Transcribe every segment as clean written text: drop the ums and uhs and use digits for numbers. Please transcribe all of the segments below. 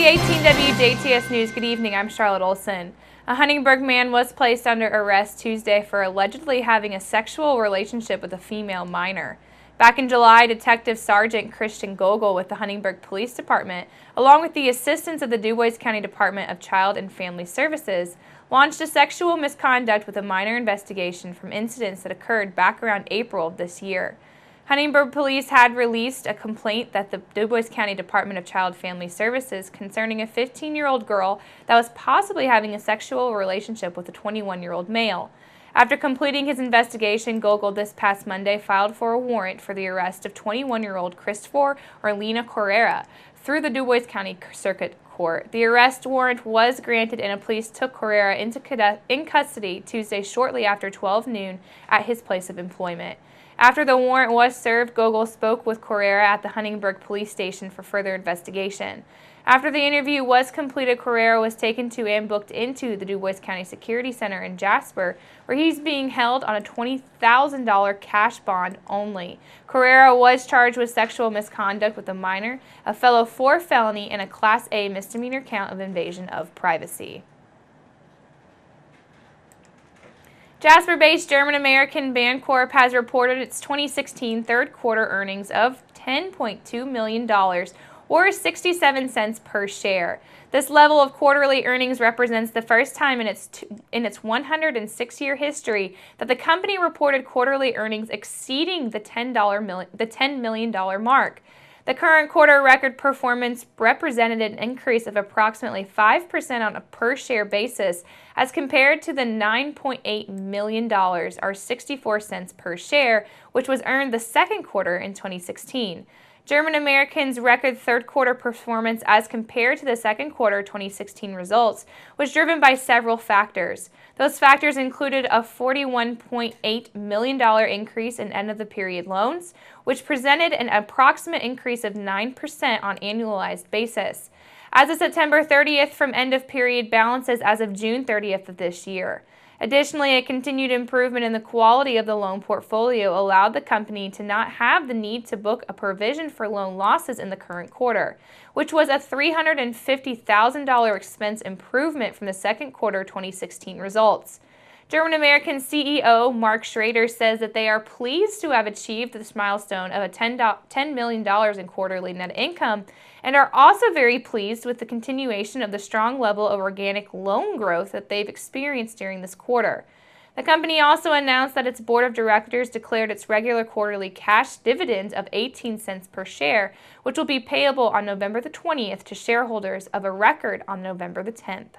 the 18 WJTS News, good evening. I'm Charlotte Olson. A Huntingburg man was placed under arrest Tuesday for allegedly having a sexual relationship with a female minor. Back in July, Detective Sergeant Christian Gogol with the Huntingburg Police Department, along with the assistance of the Dubois County Department of Child and Family Services, launched a sexual misconduct with a minor investigation from incidents that occurred back around April of this year. Huntingburg Police had released a complaint that the Dubois County Department of Child and Family Services concerning a 15-year-old girl that was possibly having a sexual relationship with a 21-year-old male. After completing his investigation, Gogol this past Monday filed for a warrant for the arrest of 21-year-old Christopher Orlina Correa through the Dubois County Circuit Court. The arrest warrant was granted and police took Correa in custody Tuesday shortly after 12 noon at his place of employment. After the warrant was served, Gogol spoke with Correa at the Huntingburg Police Station for further investigation. After the interview was completed, Correa was taken to and booked into the Dubois County Security Center in Jasper, where he's being held on a $20,000 cash bond only. Correa was charged with sexual misconduct with a minor, a fellow 4 felony, and a Class A misdemeanor count of invasion of privacy. Jasper-based GermanAmerican Bancorp has reported its 2016 third quarter earnings of $10.2 million, or 67 cents per share. This level of quarterly earnings represents the first time in its 106-year history that the company reported quarterly earnings exceeding the $10 million mark. The current quarter record performance represented an increase of approximately 5% on a per-share basis as compared to the $9.8 million, or 64 cents per share, which was earned the second quarter in 2016. GermanAmerican's record third quarter performance as compared to the second quarter 2016 results was driven by several factors. Those factors included a $41.8 million increase in end-of-the-period loans, which presented an approximate increase of 9% on an annualized basis. As of September 30th, from end-of-period balances as of June 30th of this year. Additionally, a continued improvement in the quality of the loan portfolio allowed the company to not have the need to book a provision for loan losses in the current quarter, which was a $350,000 expense improvement from the second quarter 2016 results. GermanAmerican CEO Mark Schrader says that they are pleased to have achieved this milestone of $10 million in quarterly net income and are also very pleased with the continuation of the strong level of organic loan growth that they've experienced during this quarter. The company also announced that its board of directors declared its regular quarterly cash dividend of 18 cents per share, which will be payable on November the 20th to shareholders of a record on November the 10th.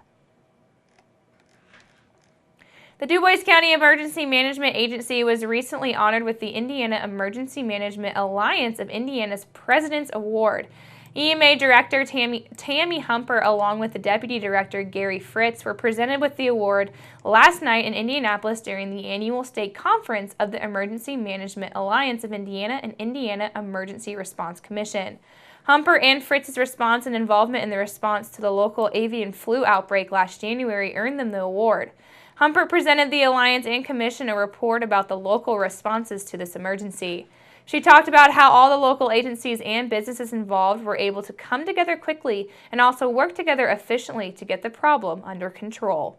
The Dubois County Emergency Management Agency was recently honored with the Indiana Emergency Management Alliance of Indiana's President's Award. EMA Director Tammy Humper, along with the Deputy Director Gary Fritz, were presented with the award last night in Indianapolis during the annual state conference of the Emergency Management Alliance of Indiana and Indiana Emergency Response Commission. Humper and Fritz's response and involvement in the response to the local avian flu outbreak last January earned them the award. Humper presented the Alliance and Commission a report about the local responses to this emergency. She talked about how all the local agencies and businesses involved were able to come together quickly and also work together efficiently to get the problem under control.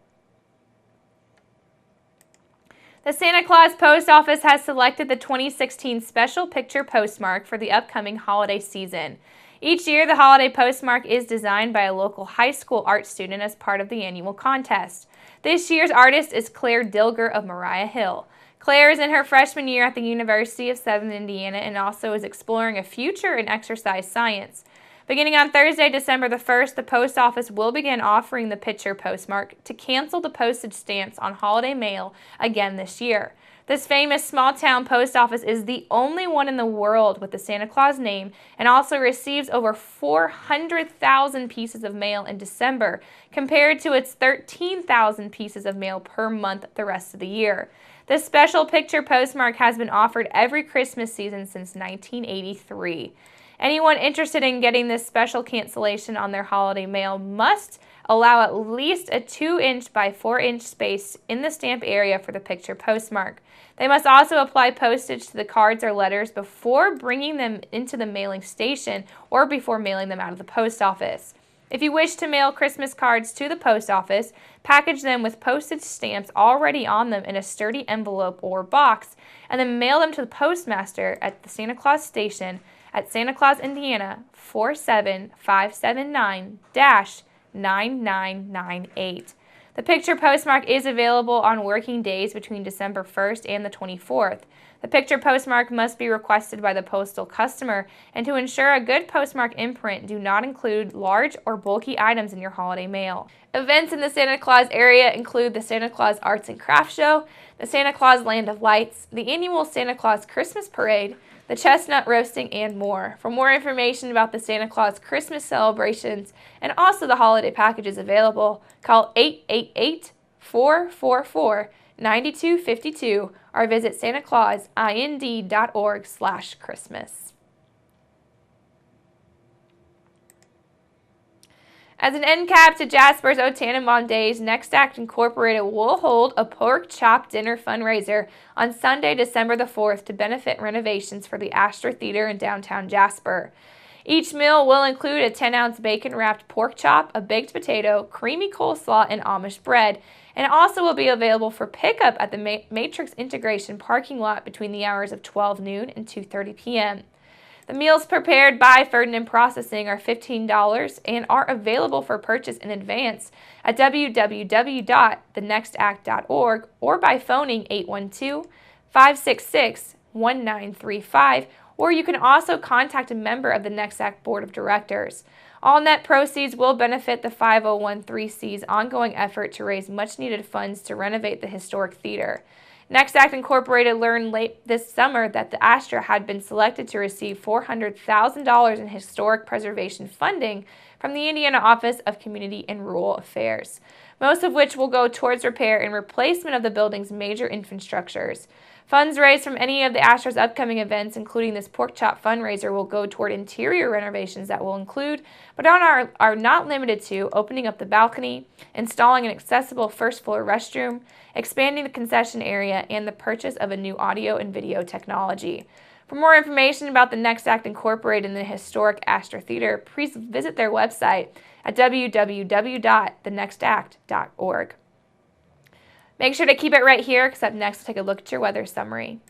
The Santa Claus Post Office has selected the 2016 Special Picture Postmark for the upcoming holiday season. Each year, the holiday postmark is designed by a local high school art student as part of the annual contest. This year's artist is Claire Dilger of Mariah Hill. Claire is in her freshman year at the University of Southern Indiana and also is exploring a future in exercise science. Beginning on Thursday, December the 1st, the post office will begin offering the picture postmark to cancel the postage stamps on holiday mail again this year. This famous small-town post office is the only one in the world with the Santa Claus name and also receives over 400,000 pieces of mail in December compared to its 13,000 pieces of mail per month the rest of the year. This special picture postmark has been offered every Christmas season since 1983. Anyone interested in getting this special cancellation on their holiday mail must allow at least a 2-inch by 4-inch space in the stamp area for the picture postmark. They must also apply postage to the cards or letters before bringing them into the mailing station or before mailing them out of the post office. If you wish to mail Christmas cards to the post office, package them with postage stamps already on them in a sturdy envelope or box, and then mail them to the postmaster at the Santa Claus station at Santa Claus, Indiana 47579-9998. The picture postmark is available on working days between December 1st and the 24th. The picture postmark must be requested by the postal customer, and to ensure a good postmark imprint, do not include large or bulky items in your holiday mail. Events in the Santa Claus area include the Santa Claus Arts and Crafts Show, the Santa Claus Land of Lights, the annual Santa Claus Christmas Parade, the chestnut roasting, and more. For more information about the Santa Claus Christmas celebrations and also the holiday packages available, call 888-444-9252 or visit santaclausind.org/Christmas. As an end cap to Jasper's O Tannenbaum Days, Next Act Incorporated will hold a pork chop dinner fundraiser on Sunday, December the 4th to benefit renovations for the Astor Theater in downtown Jasper. Each meal will include a 10-ounce bacon-wrapped pork chop, a baked potato, creamy coleslaw, and Amish bread, and it also will be available for pickup at the Matrix Integration parking lot between the hours of 12 noon and 2:30 p.m. The meals prepared by Ferdinand Processing are $15 and are available for purchase in advance at www.thenextact.org or by phoning 812-566-1935, or you can also contact a member of the Next Act Board of Directors. All net proceeds will benefit the 5013C's ongoing effort to raise much-needed funds to renovate the historic theater. Next Act Incorporated learned late this summer that the Astor had been selected to receive $400,000 in historic preservation funding from the Indiana Office of Community and Rural Affairs, most of which will go towards repair and replacement of the building's major infrastructures. Funds raised from any of the Astor's upcoming events, including this pork chop fundraiser, will go toward interior renovations that will include, but are not limited to, opening up the balcony, installing an accessible first-floor restroom, expanding the concession area, and the purchase of a new audio and video technology. For more information about the Next Act Incorporated and the historic Astor Theater, please visit their website at www.thenextact.org. Make sure to keep it right here, because up next we'll take a look at your weather summary.